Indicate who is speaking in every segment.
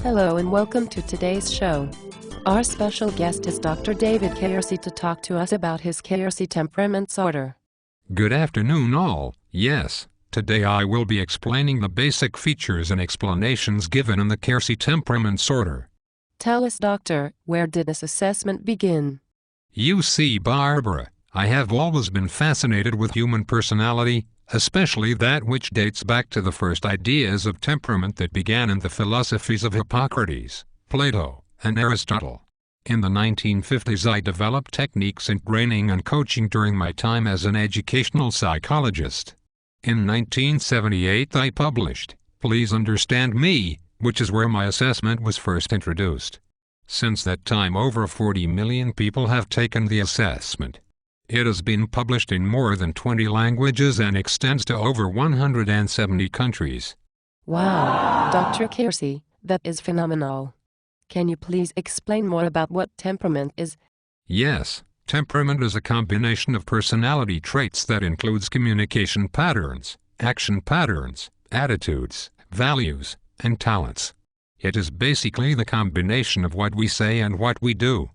Speaker 1: Hello and welcome to today's show. Our special guest is Dr. David Keirsey to talk to us about his Keirsey temperament disorder.
Speaker 2: Good afternoon all. Yes, today I will be explaining the basic features and explanations given in the Keirsey temperament disorder.
Speaker 1: Tell us, doctor, where did this assessment begin?
Speaker 2: You see, Barbara, I have always been fascinated with human personality, especially that which dates back to the first ideas of temperament that began in the philosophies of Hippocrates, Plato, and Aristotle. In the 1950s I developed techniques in training and coaching during my time as an educational psychologist. In 1978 I published, Please Understand Me, which is where my assessment was first introduced. Since that time over 40 million people have taken the assessment. It has been published in more than 20 languages and extends to over 170 countries.
Speaker 1: Wow, Dr. Keirsey, that is phenomenal. Can you please explain more about what temperament is?
Speaker 2: Yes, temperament is a combination of personality traits that includes communication patterns, action patterns, attitudes, values, and talents. It is basically the combination of what we say and what we do.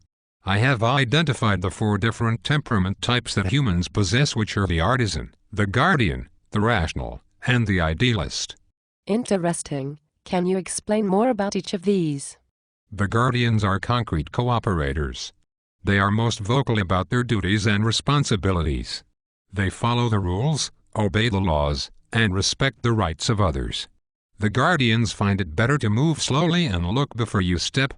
Speaker 2: I have identified the 4 different temperament types that humans possess, which are the artisan, the guardian, the rational, and the idealist.
Speaker 1: Interesting. Can you explain more about each of these?
Speaker 2: The guardians are concrete cooperators. They are most vocal about their duties and responsibilities. They follow the rules, obey the laws, and respect the rights of others. The guardians find it better to move slowly and look before you step.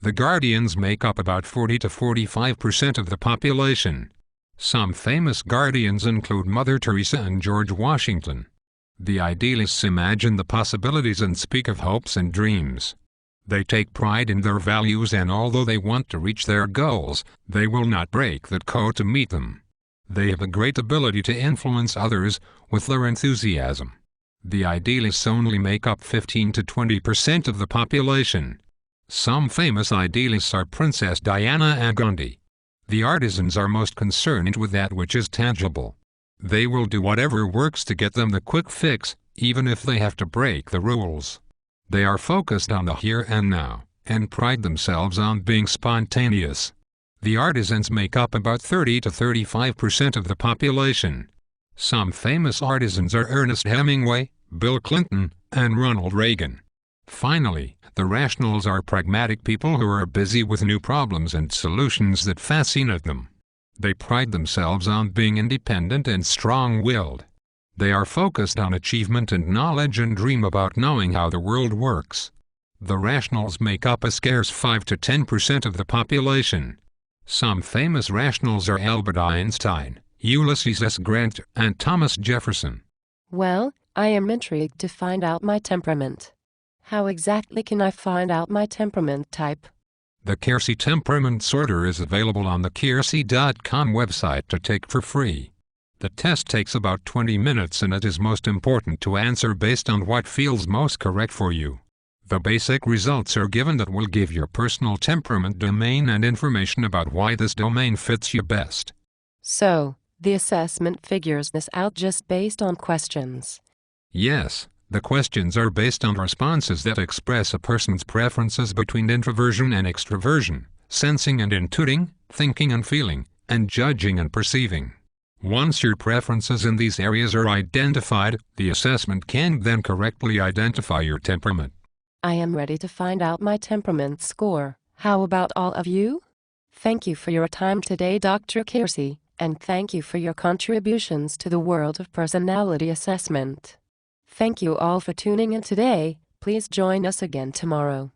Speaker 2: The guardians make up about 40 to 45% of the population. Some famous guardians include Mother Teresa and George Washington. The idealists imagine the possibilities and speak of hopes and dreams. They take pride in their values, and although they want to reach their goals, they will not break that code to meet them. They have a great ability to influence others with their enthusiasm. The idealists only make up 15 to 20% of the population. Some famous idealists are Princess Diana and Gandhi. The artisans are most concerned with that which is tangible. They will do whatever works to get them the quick fix, even if they have to break the rules. They are focused on the here and now, and pride themselves on being spontaneous. The artisans make up about 30 to 35% of the population. Some famous artisans are Ernest Hemingway, Bill Clinton, and Ronald Reagan. Finally, the rationals are pragmatic people who are busy with new problems and solutions that fascinate them. They pride themselves on being independent and strong-willed. They are focused on achievement and knowledge and dream about knowing how the world works. The rationals make up a scarce 5 to 10% of the population. Some famous rationals are Albert Einstein, Ulysses S. Grant, and Thomas Jefferson.
Speaker 1: Well, I am intrigued to find out my temperament. How exactly can I find out my temperament type?
Speaker 2: The Keirsey temperament disorder is available on the Keirsey.com website to take for free. The test takes about 20 minutes, and it is most important to answer based on what feels most correct for you. The basic results are given that will give your personal temperament domain and information about why this domain fits you best.
Speaker 1: So, the assessment figures this out just based on questions.
Speaker 2: Yes. The questions are based on responses that express a person's preferences between introversion and extroversion, sensing and intuiting, thinking and feeling, and judging and perceiving. Once your preferences in these areas are identified, the assessment can then correctly identify your temperament.
Speaker 1: I am ready to find out my temperament score. How about all of you? Thank you for your time today, Dr. Keirsey, and thank you for your contributions to the world of personality assessment. Thank you all for tuning in today. Please join us again tomorrow.